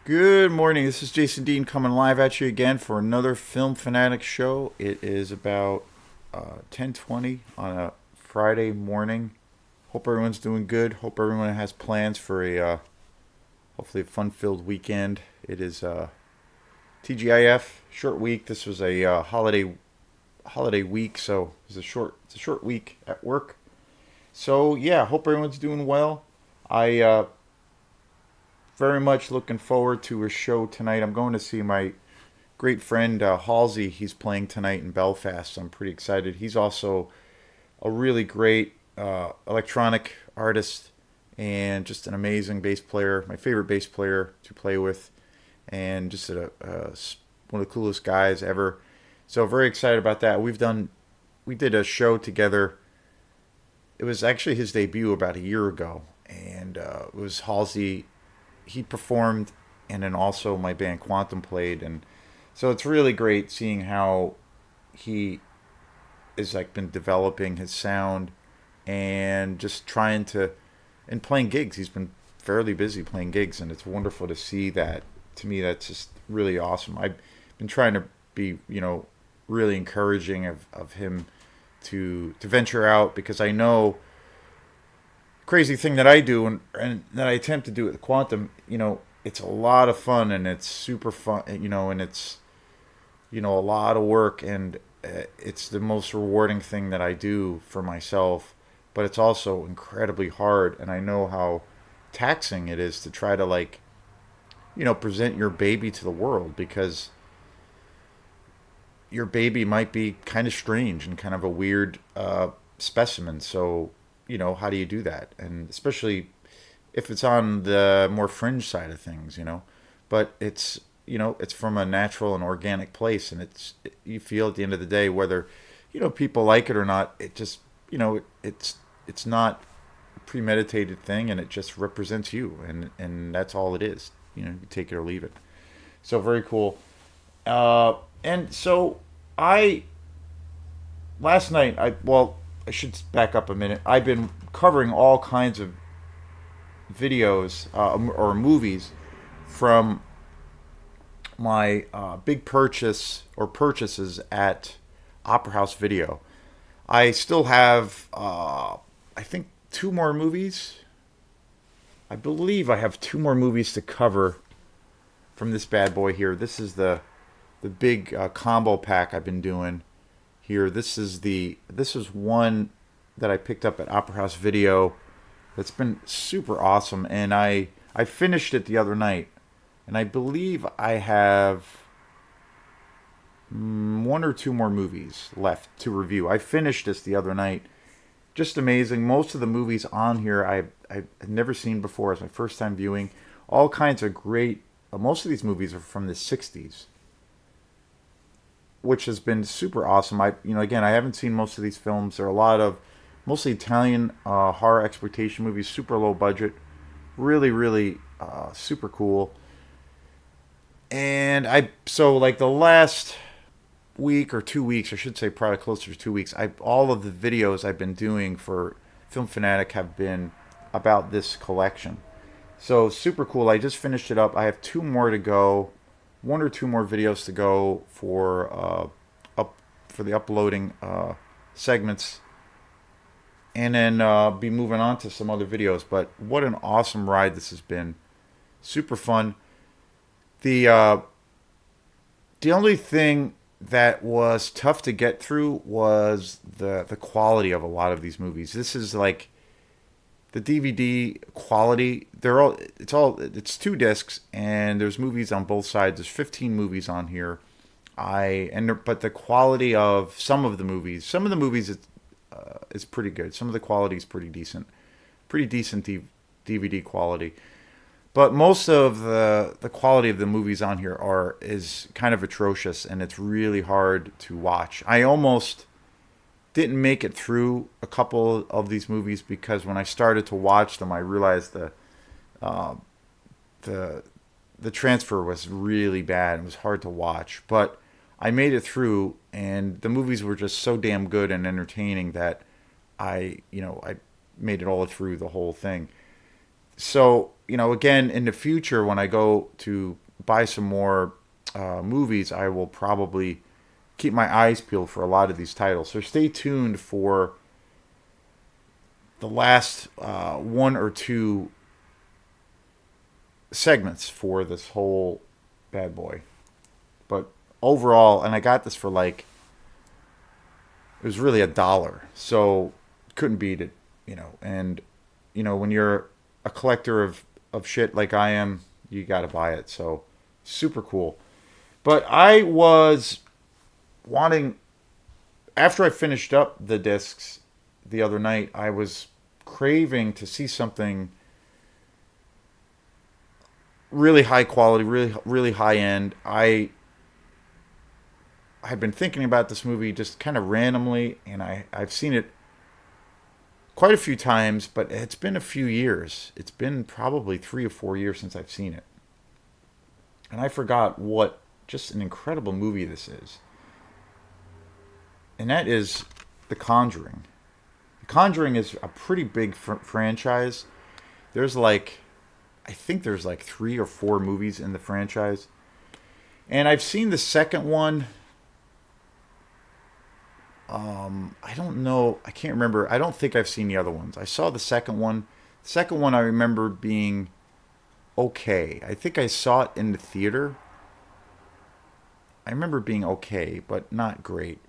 Good morning. This is Jason Dean coming live at you again for another Film Fanatic show. It is about 10:20 on a Friday morning. Hope everyone's doing good. Hope everyone has plans for a hopefully a fun-filled weekend. It is TGIF short week. This was a holiday week, so it's a short week at work. So yeah, hope everyone's doing well. I very much looking forward to a show tonight. I'm going to see my great friend Halsey. He's playing tonight in Belfast. So I'm pretty excited. He's also a really great electronic artist and just an amazing bass player. My favorite bass player to play with, and just one of the coolest guys ever. So very excited about that. We did a show together. It was actually his debut about a year ago, and it was Halsey. He performed, and then also my band Quantum played, and so it's really great seeing how he is like been developing his sound and just trying to and playing gigs. He's been fairly busy playing gigs, and it's wonderful to see that. To me, that's just really awesome. I've been trying to be, really encouraging of him to venture out, because I know crazy thing that I do, and that I attempt to do with Quantum, it's a lot of fun, and it's super fun, and it's, a lot of work, and it's the most rewarding thing that I do for myself, but it's also incredibly hard, and I know how taxing it is to try to, like, present your baby to the world, because your baby might be kind of strange and kind of a weird specimen. So, how do you do that? And especially if it's on the more fringe side of things. But it's from a natural and organic place, and you feel at the end of the day whether people like it or not. It just it's not a premeditated thing, and it just represents you, and that's all it is. You take it or leave it. So very cool. And so I last night I should back up a minute. I've been covering all kinds of videos or movies from my big purchases at Opera House Video. I still have I think two more movies. I believe I have two more movies to cover from this bad boy here. This is the big combo pack I've been doing here. This is one that I picked up at Opera House Video. That's been super awesome, and I finished it the other night, and I believe I have one or two more movies left to review. I finished this the other night. Just amazing. Most of the movies on here I've never seen before. It's my first time viewing. All kinds of great. Most of these movies are from the '60s, which has been super awesome. Again, I haven't seen most of these films. There are a lot of mostly Italian horror exploitation movies, super low budget, really, really super cool. And so like the last week or 2 weeks, I should say, probably closer to 2 weeks, all of the videos I've been doing for Film Fanatic have been about this collection. So super cool. I just finished it up. I have two more to go, one or two more videos to go for the uploading segments, and then be moving on to some other videos. But what an awesome ride this has been! Super fun. The uh, the only thing that was tough to get through was the quality of a lot of these movies. This is like the DVD quality. It's two discs, and there's movies on both sides. There's 15 movies on here. But the quality of some of the movies is pretty good. Some of the quality is pretty decent DVD quality. But most of the quality of the movies on here is kind of atrocious, and it's really hard to watch. I almost didn't make it through a couple of these movies because when I started to watch them, I realized uh, the the transfer was really bad. It was hard to watch, but I made it through, and the movies were just so damn good and entertaining that I made it all through the whole thing. So again, in the future, when I go to buy some more movies, I will probably keep my eyes peeled for a lot of these titles. So stay tuned for the last one or two segments for this whole bad boy. But overall, and I got this for like, it was really $1, so couldn't beat it, And when you're a collector of shit like I am, you got to buy it. So super cool. But I was wanting, after I finished up the discs the other night, I was craving to see something really high quality, really high end. I had been thinking about this movie just kind of randomly, and I've seen it quite a few times, but it's been a few years. It's been probably 3 or 4 years since I've seen it. And I forgot what just an incredible movie this is. And that is The Conjuring. The Conjuring is a pretty big franchise. There's like, I think there's like 3 or 4 movies in the franchise. And I've seen the second one. I don't know. I can't remember. I don't think I've seen the other ones. I saw the second one. The second one I remember being okay. I think I saw it in the theater. I remember being okay, but not great.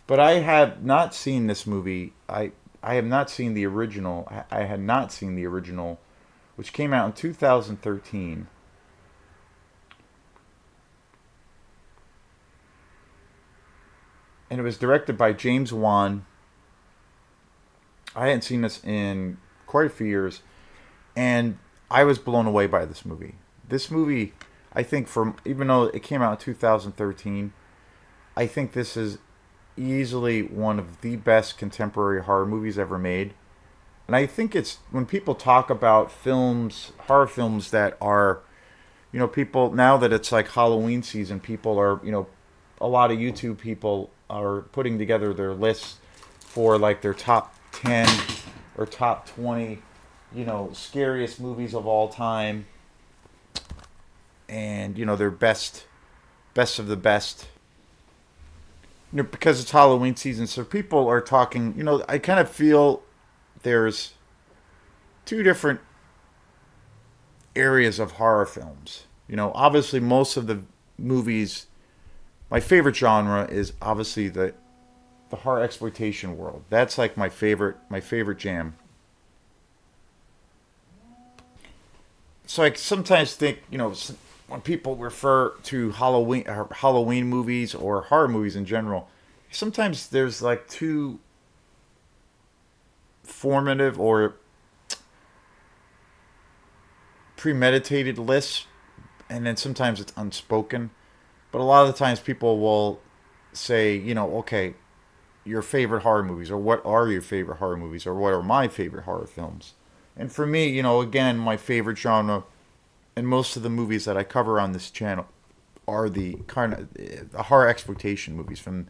But I have not seen this movie. I have not seen the original. I had not seen the original, which came out in 2013. And it was directed by James Wan. I hadn't seen this in quite a few years, and I was blown away by this movie. This movie, I think, even though it came out in 2013, I think this is easily one of the best contemporary horror movies ever made. And I think it's when people talk about films, horror films that are, people, now that it's like Halloween season, people are, a lot of YouTube people are putting together their lists for like their top 10 or top 20, scariest movies of all time. And, their best of the best. Because it's Halloween season, so people are talking, I kind of feel there's two different areas of horror films. Obviously most of the movies, my favorite genre is obviously the horror exploitation world. That's like my favorite jam. So I sometimes think, when people refer to Halloween movies or horror movies in general, sometimes there's like too formative or premeditated lists, and then sometimes it's unspoken. But a lot of the times people will say, okay, your favorite horror movies, or what are your favorite horror movies, or what are my favorite horror films. And for me, again, my favorite genre, and most of the movies that I cover on this channel are the kind of the horror exploitation movies from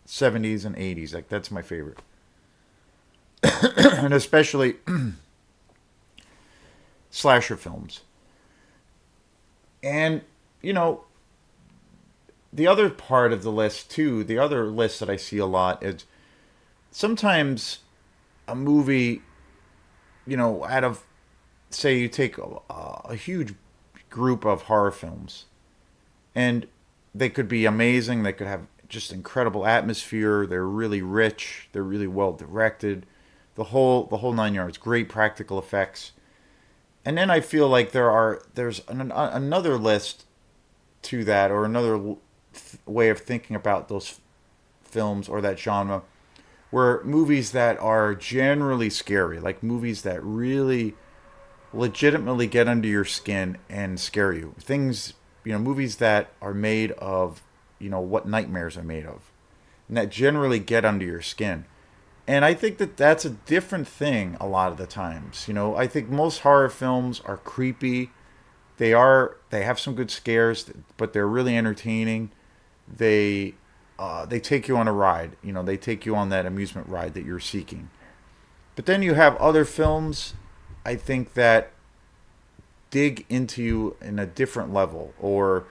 70s and 80s. Like, that's my favorite. And especially slasher films. And, the other part of the list, too, the other list that I see a lot is sometimes a movie, out of, say you take a huge group of horror films, and they could be amazing, they could have just incredible atmosphere, they're really rich, they're really well directed, the whole 9 yards, great practical effects. And then I feel like there's another list to that, or another way of thinking about those films or that genre, where movies that are generally scary, like movies that really legitimately get under your skin and scare you. Things, movies that are made of, what nightmares are made of, and that generally get under your skin. And I think that that's a different thing a lot of the times. I think most horror films are creepy. They have some good scares, but they're really entertaining. They take you on a ride. They take you on that amusement ride that you're seeking. But then you have other films, I think, that dig into you in a different level, or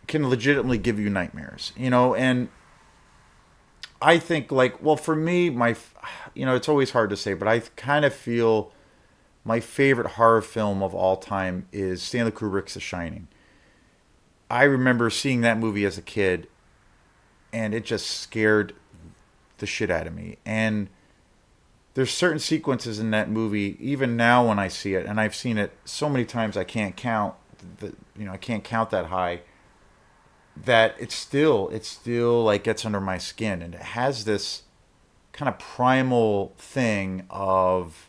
can legitimately give you nightmares, and I think, like, well, for me, it's always hard to say, but I kind of feel my favorite horror film of all time is Stanley Kubrick's The Shining. I remember seeing that movie as a kid, and it just scared the shit out of me. And there's certain sequences in that movie, even now when I see it, and I've seen it so many times I can't count. I can't count that high. That it's still like gets under my skin, and it has this kind of primal thing of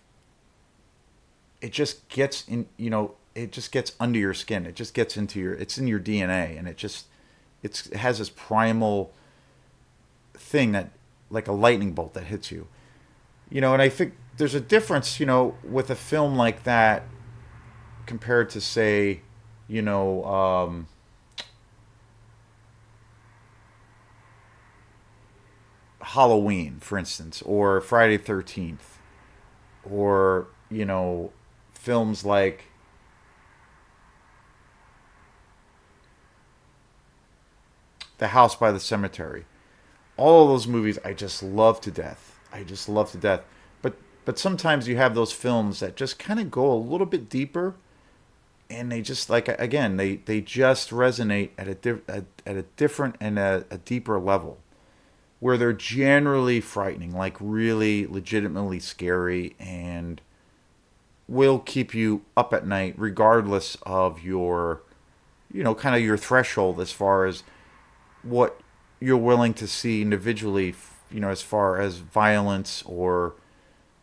it just gets in. It just gets under your skin. It just gets it's in your DNA, and it has this primal thing that, like a lightning bolt that hits you. And I think there's a difference, with a film like that compared to, say, you know, Halloween, for instance, or Friday 13th, or, films like The House by the Cemetery. All of those movies I just love to death. I just love to death. But sometimes you have those films that just kind of go a little bit deeper, and they just, like, again, they just resonate at at a different and a deeper level, where they're generally frightening, like really legitimately scary, and will keep you up at night regardless of your, kind of your threshold as far as what you're willing to see individually, as far as violence or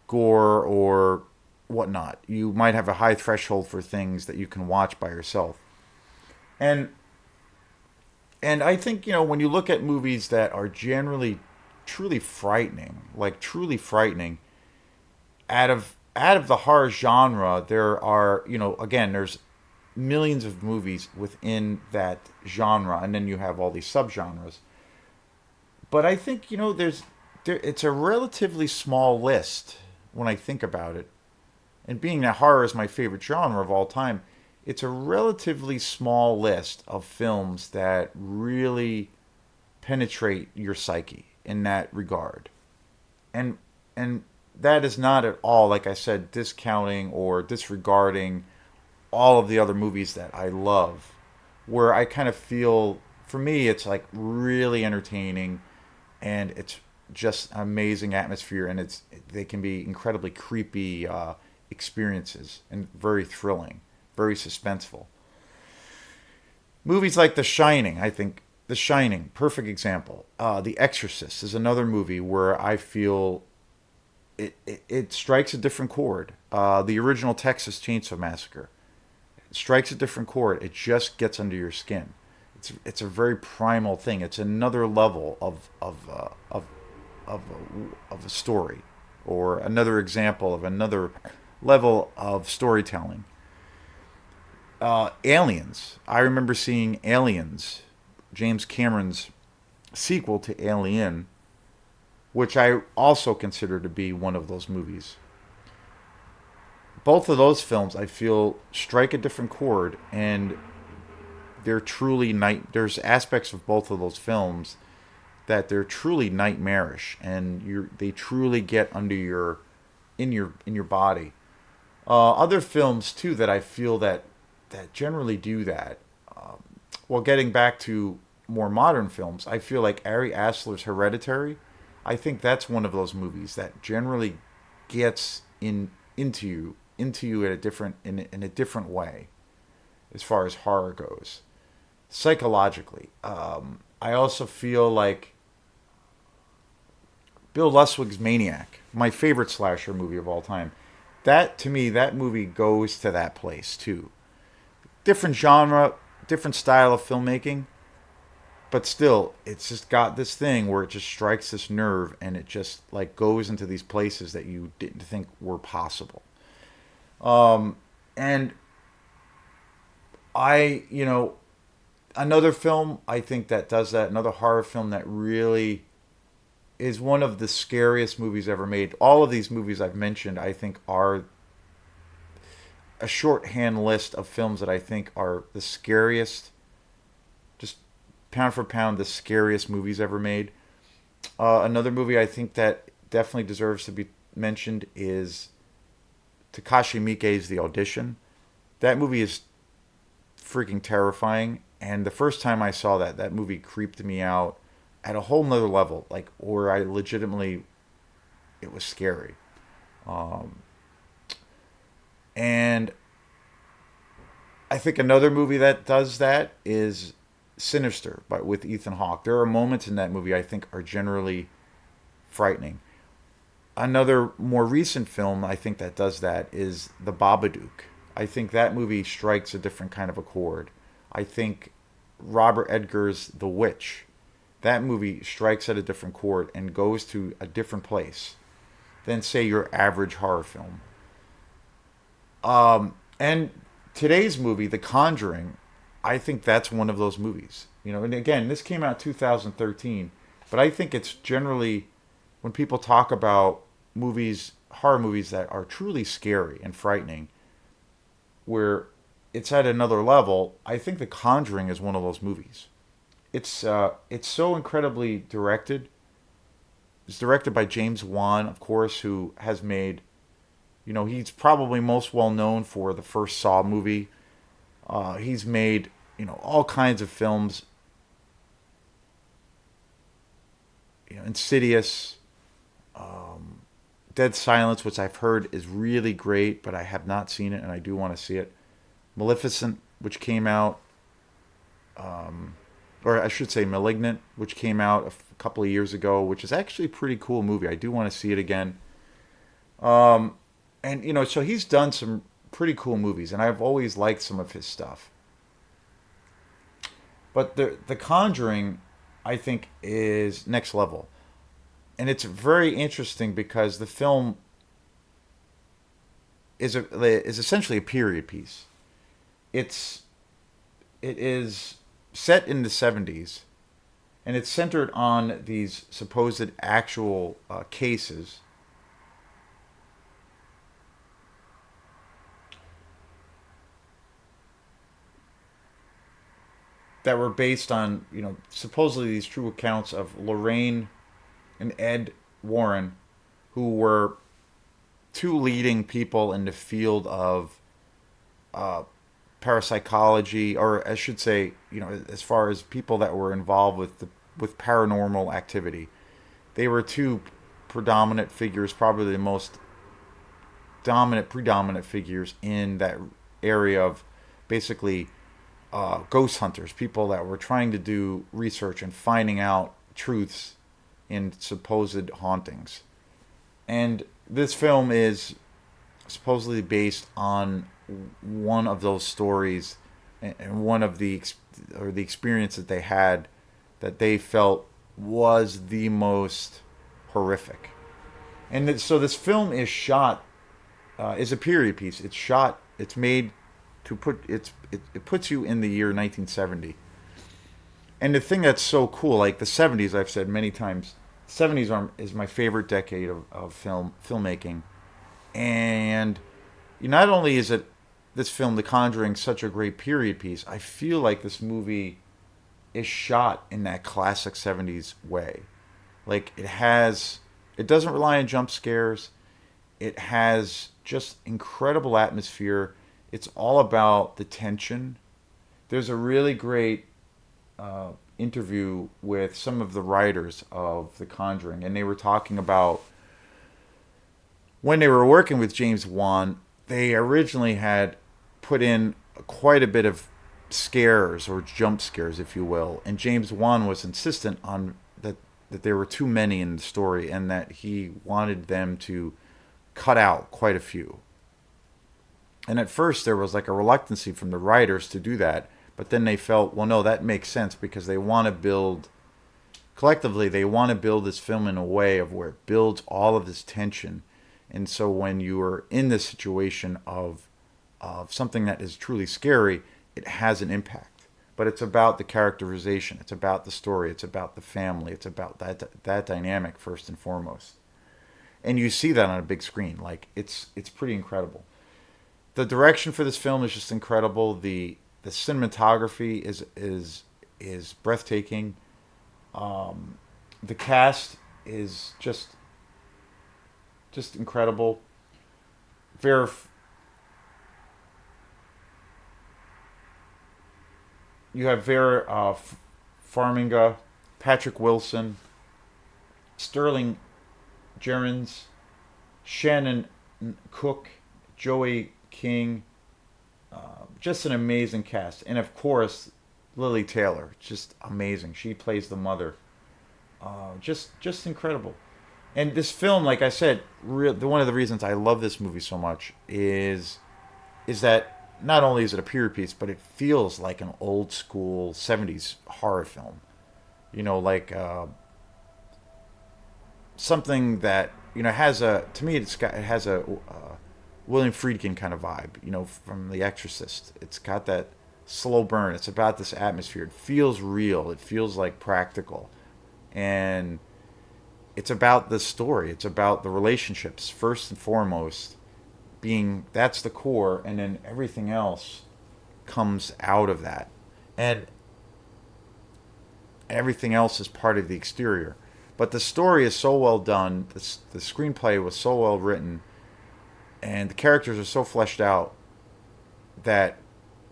gore or whatnot. You might have a high threshold for things that you can watch by yourself. And I think, when you look at movies that are generally truly frightening, like truly frightening, out of the horror genre, there are, again, there's millions of movies within that genre, and then you have all these subgenres. But I think, it's a relatively small list when I think about it. And being that horror is my favorite genre of all time, it's a relatively small list of films that really penetrate your psyche in that regard. And that is not at all, like I said, discounting or disregarding all of the other movies that I love, where I kind of feel, for me, it's like really entertaining, and it's just amazing atmosphere, and they can be incredibly creepy experiences, and very thrilling, very suspenseful. Movies like The Shining, I think The Shining, perfect example. The Exorcist is another movie where I feel it strikes a different chord. The original Texas Chainsaw Massacre, it strikes a different chord. It just gets under your skin. It's a very primal thing. It's another level of a story, or another example of another level of storytelling. Aliens. I remember seeing Aliens, James Cameron's sequel to Alien, which I also consider to be one of those movies. Both of those films, I feel, strike a different chord, and they're truly There's aspects of both of those films that they're truly nightmarish, and they truly get under your body. Other films too that I feel that generally do that. Well, getting back to more modern films, I feel like Ari Aster's Hereditary. I think that's one of those movies that generally gets into you at a different in a different way, as far as horror goes, psychologically. I also feel like Bill Luswig's Maniac, my favorite slasher movie of all time. That, to me, that movie goes to that place too. Different genre, different style of filmmaking, but still, it's just got this thing where it just strikes this nerve, and it just, like, goes into these places that you didn't think were possible. And another film I think that does that, another horror film that really is one of the scariest movies ever made. All of these movies I've mentioned, I think, are a shorthand list of films that I think are the scariest, just pound for pound, the scariest movies ever made. Another movie I think that definitely deserves to be mentioned is Takashi Miike's The Audition. That movie is freaking terrifying, and the first time I saw that, that movie creeped me out at a whole nother level, like where I legitimately, it was scary. Um, and I think another movie that does that is Sinister, but with Ethan Hawke. There are moments in that movie I think are generally frightening. Another more recent film I think that does that is The Babadook. I think that movie strikes a different kind of a chord. I think Robert Edgar's The Witch, that movie strikes at a different chord and goes to a different place than say your average horror film. And today's movie, The Conjuring, I think that's one of those movies. You know, and again, this came out 2013, but I think it's generally when people talk about movies, horror movies that are truly scary and frightening, where it's at another level. I think The Conjuring is one of those movies. It's so incredibly directed. It's directed by James Wan, of course, who has made, you know, he's probably most well known for the first Saw movie. He's made, you know, all kinds of films, you know, Insidious, Dead Silence, which I've heard is really great, but I have not seen it and I do want to see it. Maleficent, which came out, or I should say Malignant, which came out a couple of years ago, which is actually a pretty cool movie. I do want to see it again. And, you know, so he's done some pretty cool movies, and I've always liked some of his stuff. But the Conjuring, I think, is next level. And it's very interesting because the film is essentially a period piece. It's it is set in the 70s, and it's centered on these supposed actual cases that were based on, you know, supposedly these true accounts of Lorraine and Ed Warren, who were two leading people in the field of uh, parapsychology, or I should say, you know, as far as people that were involved with paranormal activity. They were two predominant figures, probably the most predominant figures in that area of basically ghost hunters, people that were trying to do research and finding out truths in supposed hauntings. And this film is supposedly based on one of those stories and one of the experience that they had that they felt was the most horrific. And so this film is shot is a period piece. It's shot. It's made to put it puts you in the year 1970. And the thing that's so cool, like the 70s, I've said many times, 70s is my favorite decade of filmmaking. And not only is it this film, The Conjuring, such a great period piece, I feel like this movie is shot in that classic 70s way. Like it doesn't rely on jump scares. It has just incredible atmosphere. It's all about the tension. There's a really great interview with some of the writers of The Conjuring, and they were talking about when they were working with James Wan, they originally had put in quite a bit of scares or jump scares, if you will, and James Wan was insistent on that there were too many in the story and that he wanted them to cut out quite a few. And at first there was like a reluctancy from the writers to do that, but then they felt, well, no, that makes sense because they want to build collectively they want to build this film in a way of where it builds all of this tension. And so when you are in this situation of something that is truly scary, it has an impact. But it's about the characterization, it's about the story, it's about the family, it's about that dynamic first and foremost. And you see that on a big screen. Like it's pretty incredible. The direction for this film is just incredible. The cinematography is breathtaking. The cast is just incredible. Vera, you have Vera Farminga, Patrick Wilson, Sterling Gerrans, Shannon Cook, Joey King. Just an amazing cast, and of course, Lily Taylor, just amazing. She plays the mother. Just incredible. And this film, like I said, one of the reasons I love this movie so much is that not only is it a period piece, but it feels like an old school '70s horror film. Like something that has a to me it has a William Friedkin kind of vibe. From The Exorcist. It's got that slow burn. It's about this atmosphere. It feels real. It feels like practical, and it's about the story. It's about the relationships first and foremost. Being that's the core, and then everything else comes out of that, and everything else is part of the exterior. But the story is so well done. The screenplay was so well written, and the characters are so fleshed out that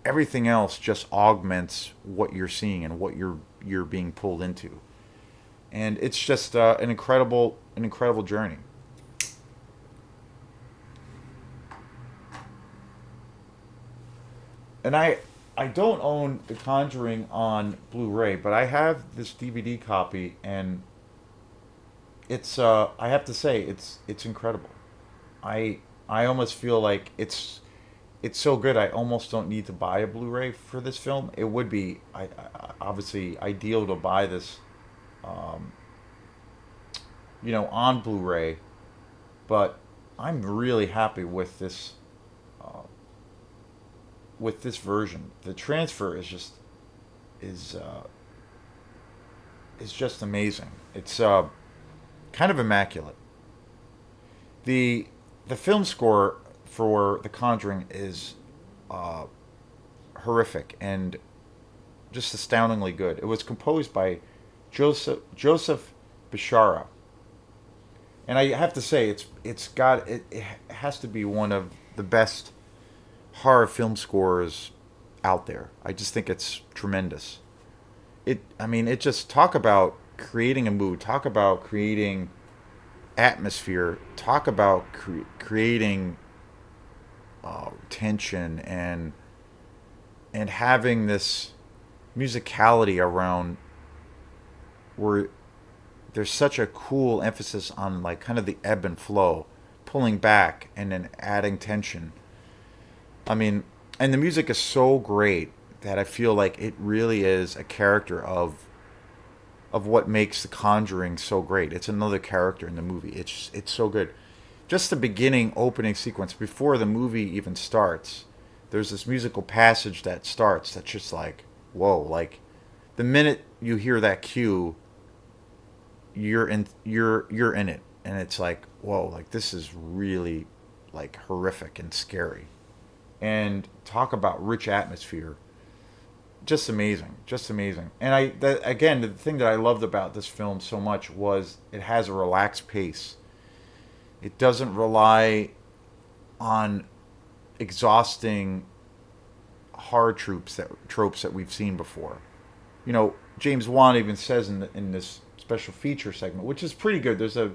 everything else just augments what you're seeing and what you're being pulled into. And it's just an incredible journey. And I don't own The Conjuring on Blu-ray, but I have this DVD copy, and it's I have to say it's incredible. I almost feel like it's so good. I almost don't need to buy a Blu-ray for this film. It would be obviously ideal to buy this, um, on Blu-ray, but I'm really happy uh, with this version. The transfer is uh, is just amazing. It's kind of immaculate. the The film score for The Conjuring is uh, horrific and just astoundingly good. It was composed by Joseph Bishara, and I have to say it has to be one of the best horror film scores out there. I just think it's tremendous. It just talk about creating a mood, talk about creating atmosphere, talk about creating tension and having this musicality around where there's such a cool emphasis on like kind of the ebb and flow, pulling back and then adding tension. I mean, and the music is so great that I feel like it really is a character of what makes The Conjuring so great. It's another character in the movie. It's so good. Just the beginning opening sequence before the movie even starts. There's this musical passage that starts that's just like whoa, like the minute you hear that cue, you're in it, and it's like whoa, like this is really like horrific and scary. And talk about rich atmosphere, just amazing, just amazing. And again, the thing that I loved about this film so much was it has a relaxed pace. It doesn't rely on exhausting horror tropes that we've seen before. James Wan even says in this special feature segment, which is pretty good. There's a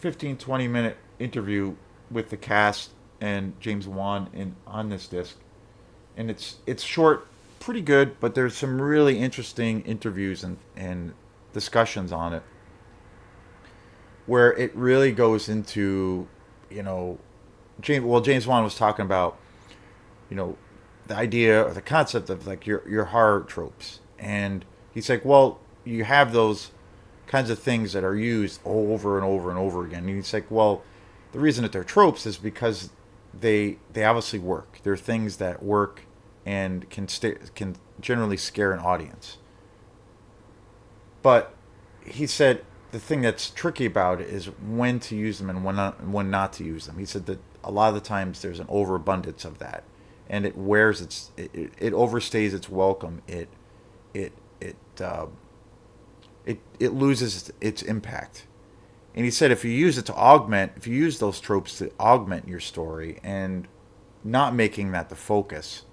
15-20 minute interview with the cast and James Wan in on this disc, and it's short, pretty good, but there's some really interesting interviews and discussions on it where it really goes into you know James Wan was talking about you know the idea or the concept of like your horror tropes, and he's like, well, you have those kinds of things that are used over and over and over again. And he's like, well, the reason that they're tropes is because they obviously work. They're things that work and can generally scare an audience. But he said the thing that's tricky about it is when to use them and when not to use them. He said that a lot of the times there's an overabundance of that, and it overstays its welcome. It it it loses its impact. And he said if you use those tropes to augment your story and not making that the focus,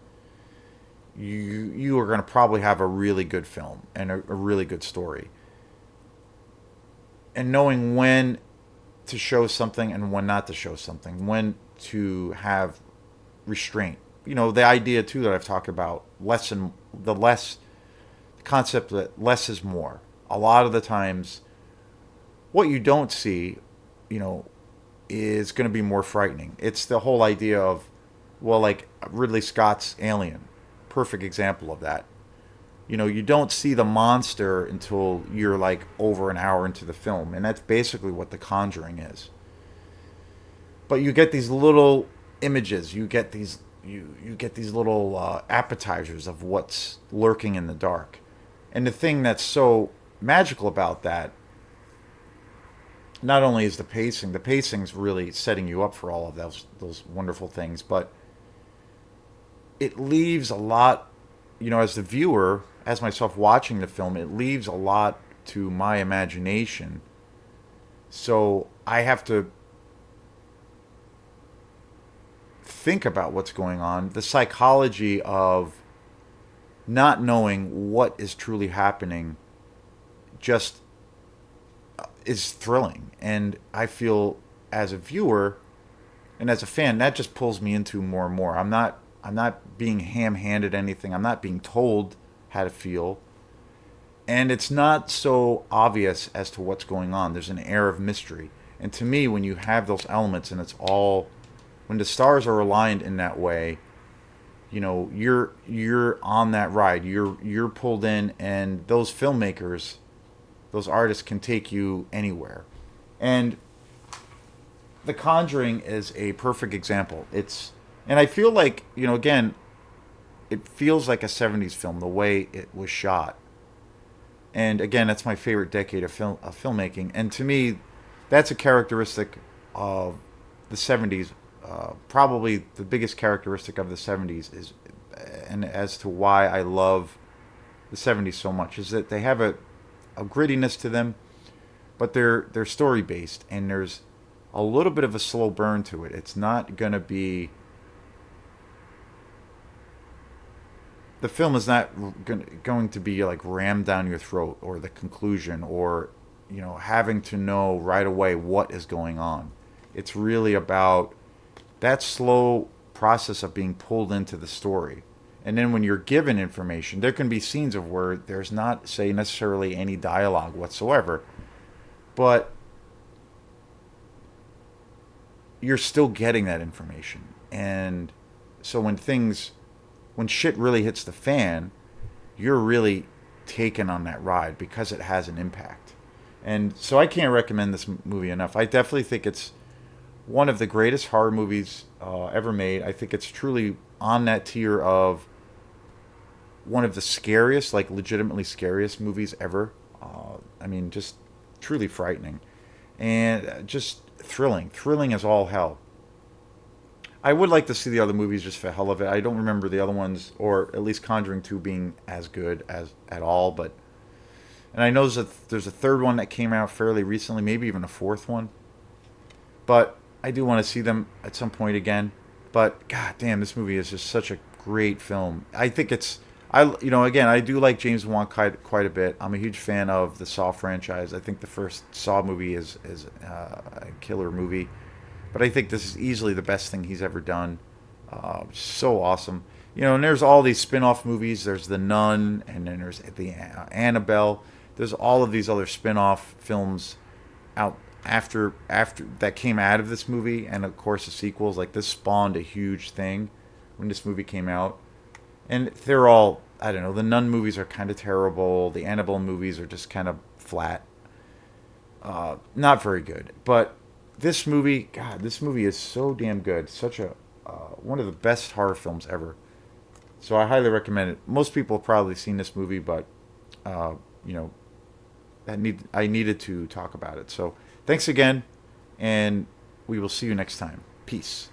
you are going to probably have a really good film and a really good story. And knowing when to show something and when not to show something, when to have restraint. The idea too that I've talked about, the concept that less is more. A lot of the times, what you don't see, you know, is going to be more frightening. It's the whole idea of, well, like Ridley Scott's Alien, perfect example of that. You don't see the monster until you're like over an hour into the film, and that's basically what The Conjuring is. But you get these little images, you get these little appetizers of what's lurking in the dark, and the thing that's so magical about that, not only is the pacing's really setting you up for all of those wonderful things, but it leaves a lot, as the viewer, as myself watching the film, it leaves a lot to my imagination. So I have to think about what's going on, the psychology of not knowing what is truly happening just is thrilling. And I feel as a viewer and as a fan, that just pulls me into more and more. I'm not being ham-handed anything. I'm not being told how to feel. And it's not so obvious as to what's going on. There's an air of mystery. And to me, when you have those elements and when the stars are aligned in that way, you're on that ride. You're pulled in, and those filmmakers, those artists can take you anywhere. And The Conjuring is a perfect example. And I feel like, again, it feels like a 70s film the way it was shot. And again, that's my favorite decade of filmmaking. And to me, that's a characteristic of the 70s. Probably the biggest characteristic of the 70s is, and as to why I love the 70s so much, is that they have a grittiness to them, but they're story based, and there's a little bit of a slow burn to it. It's not going to be, the film is not going to be like rammed down your throat, or the conclusion, or having to know right away what is going on. It's really about that slow process of being pulled into the story. And then when you're given information, there can be scenes of where there's not, say, necessarily any dialogue whatsoever, but you're still getting that information. And so when shit really hits the fan, you're really taken on that ride because it has an impact. And so I can't recommend this movie enough. I definitely think it's one of the greatest horror movies ever made. I think it's truly on that tier of one of the scariest, like legitimately scariest movies ever. Just truly frightening and just thrilling. Thrilling as all hell. I would like to see the other movies just for hell of it. I don't remember the other ones, or at least Conjuring 2 being as good as at all. And I know there's a third one that came out fairly recently, maybe even a fourth one. But I do want to see them at some point again. But god damn, this movie is just such a great film. I think again, I do like James Wan quite a bit. I'm a huge fan of the Saw franchise. I think the first Saw movie is a killer movie. But I think this is easily the best thing he's ever done. So awesome. And there's all these spin-off movies. There's The Nun, and then there's the Annabelle. There's all of these other spin-off films out after that came out of this movie, and of course the sequels. Like, this spawned a huge thing when this movie came out. And they're all, I don't know, the Nun movies are kind of terrible. The Annabelle movies are just kind of flat. Not very good. But this movie is so damn good. Such a one of the best horror films ever. So I highly recommend it. Most people have probably seen this movie, but uh, you know, I needed to talk about it. So thanks again, and we will see you next time. Peace.